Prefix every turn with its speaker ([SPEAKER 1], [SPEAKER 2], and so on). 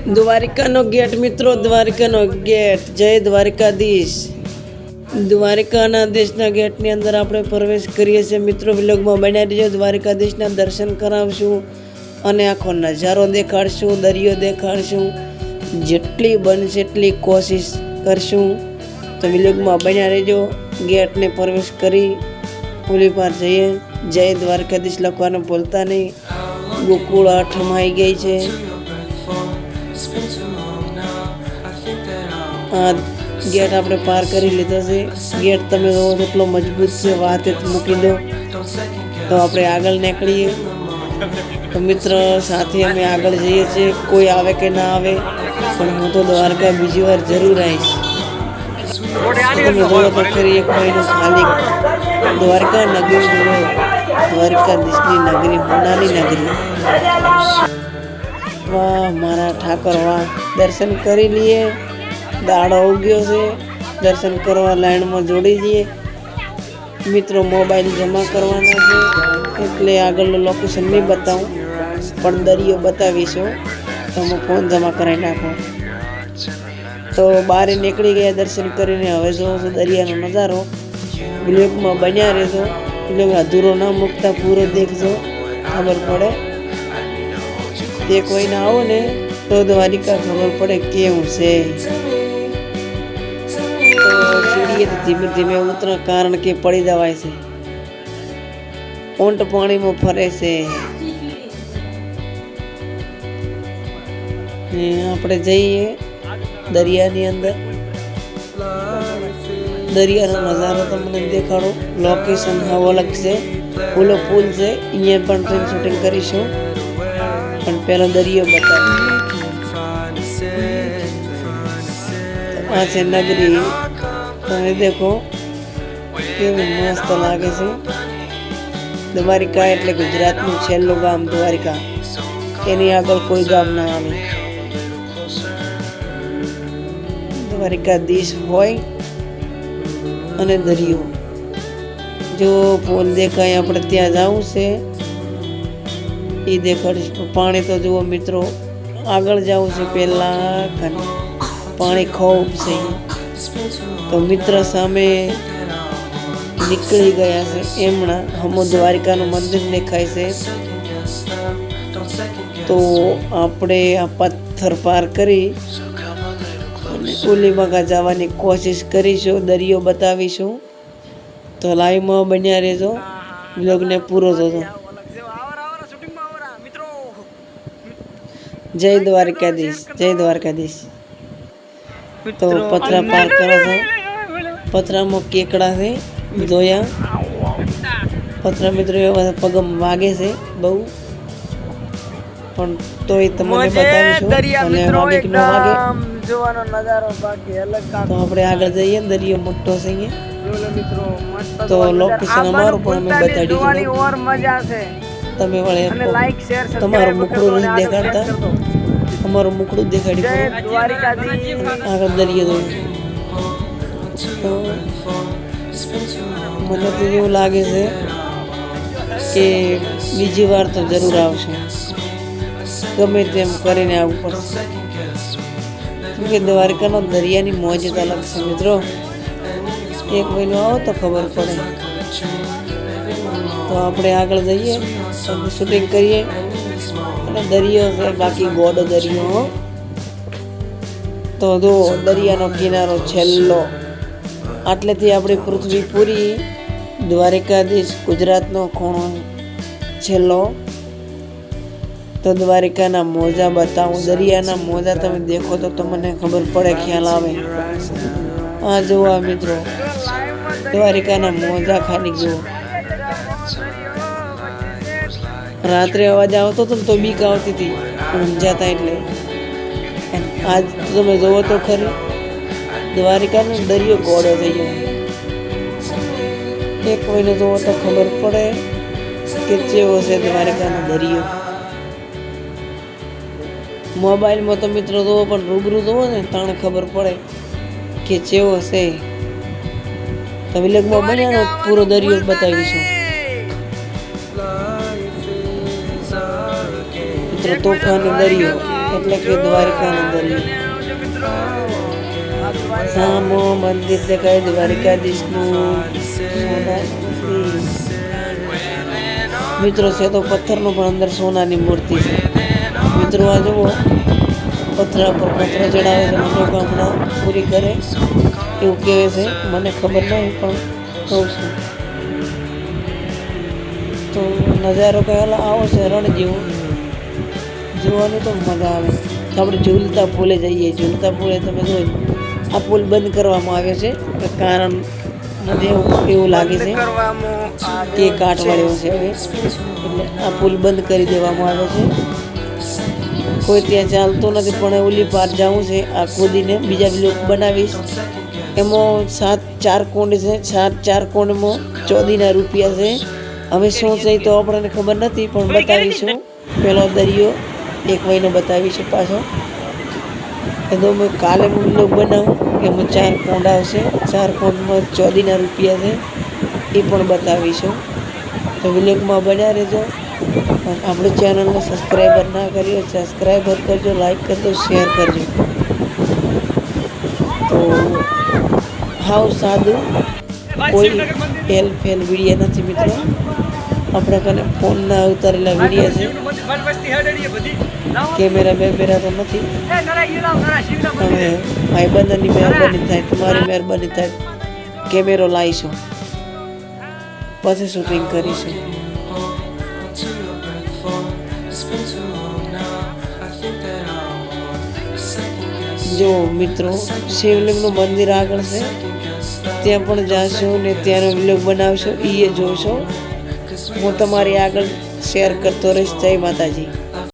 [SPEAKER 1] દ્વારિકાનો gate મિત્રો, દ્વારિકાનો gate. જય દ્વારકાધીશ. દ્વારિકાના દેશના ગેટની અંદર આપણે પ્રવેશ કરીએ છીએ મિત્રો. વિલોગમાં બન્યા રહીજો. દ્વારકાધીશના દર્શન કરાવશું અને આખો નજારો દેખાડશું, દરિયો દેખાડશું. જેટલી બનશે એટલી કોશિશ કરશું. તો વિલોગમાં બન્યા રહેજો. ગેટને પ્રવેશ કરી ઓલી પાર જઈએ. જય દ્વારકાધીશ લખવાનું ભૂલતા નહીં. ગોકુળ આઠમ આવી ગઈ છે. આ ગેટ આપણે પાર કરી લીધો છે. ગેટ તમે જોવો એટલો મજબૂત છે, વાતે મૂકી દો તો આપણે આગળ નીકળીએ. તો મિત્ર સાથે અમે આગળ જઈએ છીએ. કોઈ આવે કે ના આવે પણ હું તો દ્વારકા બીજી વાર જરૂર આવીશ. તમે જોવો તો ખરી એક મહિનો ખાલી દ્વારકા નગરી જોવો. દ્વારકાધીશની નગરી, હોનાની નગરી. વાહ મારા ઠાકર વાહ. દર્શન કરી લઈએ. દાડો ઉગ્યો છે. દર્શન કરવા લાઈનમાં જોડી દઈએ. મિત્રો મોબાઈલ જમા કરવાના છે એટલે આગળનું લોકેશન નહીં બતાવું પણ દરિયો બતાવીશું. તમે ફોન જમા કરાવી નાખો. તો બહાર નીકળી ગયા દર્શન કરીને. હવે જોવો છો દરિયાનો નજારો. બ્લોગમાં બન્યા રહેજો. બ્લોગ અધૂરો ના મૂકતા પૂરો દેખજો, ખબર પડે. તે કોઈને આવો ને તો દ્વારિકા ખબર પડે કેવું છે. સીડીએ ધીમે ધીમે ઉતરો કારણ કે પડી જવાય છે. ઊંટ પાણીમાં ફરે છે. આપણે જઈએ દરિયાની અંદર. દરિયાનો નજારો તમને દેખાડો. લોકેશન હવે અલગ છે. પુલ છે. અહીંયા પણ થઈને શૂટિંગ કરીશું પણ પેલો દરિયો બતાવો. આ છે નગરી. તમે દેખો કેવું મસ્ત લાગે છે. દ્વારિકા એટલે ગુજરાતનું છેલ્લું ગામ દ્વારિકા. એની આગળ કોઈ ગામ ના આવે. દ્વારિકાધીશ હોય અને દરિયો. જો પોલ દેખાય આપણે ત્યાં જવું છે એ દેખાડીશ. પાણી તો જુઓ મિત્રો, આગળ જવું છે પહેલા પાણી ખૂબ છે. તો મિત્ર સામે નીકળી ગયા છે. એમણા હમો દ્વારિકાનું મંદિર દેખાય છે. તો આપણે આ પથ્થર પાર કરી અને ઓલી મગા જવાની કોશિશ કરીશું. દરિયો બતાવીશું. તો લાઈવમાં બન્યા રહેજો. બ્લોગને પૂરો જોજો. જય દ્વારકાધીશ. જય દ્વારકાધીશ. તો પથરા પાર કરો છો. પથરામાં કેકડા છે જોયા. પથરા મિત્રો એવા પગમ વાગે છે બહુ પણ તોય તમને બતાવીશું. અને વાગે કે ન વાગે જોવાનો નજારો બાકી અલગ. તો આપણે આગળ જઈએ. દરિયો મોટો છે અહીંયા. તો લોકેશન અમારું પણ અમે બતાડીશું. તમે વળે તમારું મુખડું નથી દેખાડતા, અમારું મુખડું દેખાડી આગળ દરિયો જોયું. તો મને તો એવું લાગે છે કે બીજી વાર તો જરૂર આવશે. ગમે તેમ કરીને આવવું પડશે. કેમ કે દ્વારકાનો દરિયાની મોજ જ અલગ છે મિત્રો. એક મહિનો આવો તો ખબર પડે. તો આપણે આગળ જઈએ, શૂટિંગ કરીએ. અને દરિયો છે બાકી ગોડો દરિયો. તો જો દરિયાનો કિનારો છેલ્લો. આટલેથી આપણી પૃથ્વી પૂરી. દ્વારકાધીશ ગુજરાતનો ખૂણો છેલ્લો. તો દ્વારિકાના મોજા બતાવું. દરિયાના મોજા તમે દેખો તો તમને ખબર પડે, ખ્યાલ આવે. આ જોવા મિત્રો દ્વારિકાના મોજા ખાલી જુઓ. રાત્રે અવાજ આવતો હતો તો બીક આવતી હતી ઊંઝાતા એટલે. આજ તમે જોવો તો ખરી દ્વારિકાનો દરિયો ગોળો થઈ ગયો. એક કોઈને જોવો તો ખબર પડે કે કેવો છે દ્વારિકાનો દરિયો. મોબાઈલમાં તો મિત્રો જોવો પણ રૂબરૂ જોવો ને તાણે ખબર પડે કે કેવો છે. તો વિલોગમાં બન્યાનો પૂરો દરિયો બતાવીશું. મિત્રો તોફાની દરિયો. એટલે કે દ્વારકાનો દરિયો. સામો મંદિર દેખાય દ્વારકાધીશનું. મિત્રો છે તો પથ્થરનો પણ અંદર સોનાની મૂર્તિ છે. મિત્રો આ જુઓ પથરા પર પથરા ચડાવે છે, મનોકામના પૂરી કરે એવું કહેવે છે. મને ખબર નહીં પણ કહું છું. તો નજારો કહેલા આવો છે રણ જેવો, જોવાની તો મજા આવે. આપણે ઝૂલતા પુલે જઈએ. ઝૂલતા પુલે તમે જો આ પુલ બંધ કરવામાં આવ્યો છે કારણ મને એવું લાગે છે કે કાટવાળ્યો છે હવે, એટલે આ પુલ બંધ કરી દેવામાં આવ્યો છે. કોઈ ત્યાં ચાલતું નથી પણ ઓલી પાર જવું છે. આ ખોદીને બીજા બ્લોક બનાવીશ. એમાં 4 કુંડ છે. 4 કુંડમાં 14 રૂપિયા છે. હવે શું છે તો આપણને ખબર નથી પણ બતાવીશું. પેલો દરિયો એક મહિનો બતાવીશું પાછો. એ તો મેં કાલે બ્લોગ બનાવું એમાં 4 કુંડ આવશે. 4 કુંડમાં 14 રૂપિયા છે એ પણ બતાવીશું. તો બ્લોગમાં બન્યા રહેજો. આપણી ચેનલને સબસ્ક્રાઈબર ના કર્યો સબસ્ક્રાઈબર કરજો, લાઈક કરજો, શેર કરજો. તો હાવ સાદું, કોઈ ફેલ વિડીયો નથી મિત્રો. આપણા કને ફોનના ઉતારેલા વિડીયો છે. કેમેરા તો નથી. તમે ભાઈબંધની મહેરબાની થાય, તમારી મહેરબાની થાય, કેમેરો લાવીશું પછી શૂટિંગ કરીશું. જો મિત્રો શિવલિંગનું મંદિર આગળ છે, ત્યાં પણ જાશું ને ત્યાંનો વિલોગ બનાવશો, એ જોશો. હું તમારી આગળ શેર કરતો રહીશ. જય માતાજી.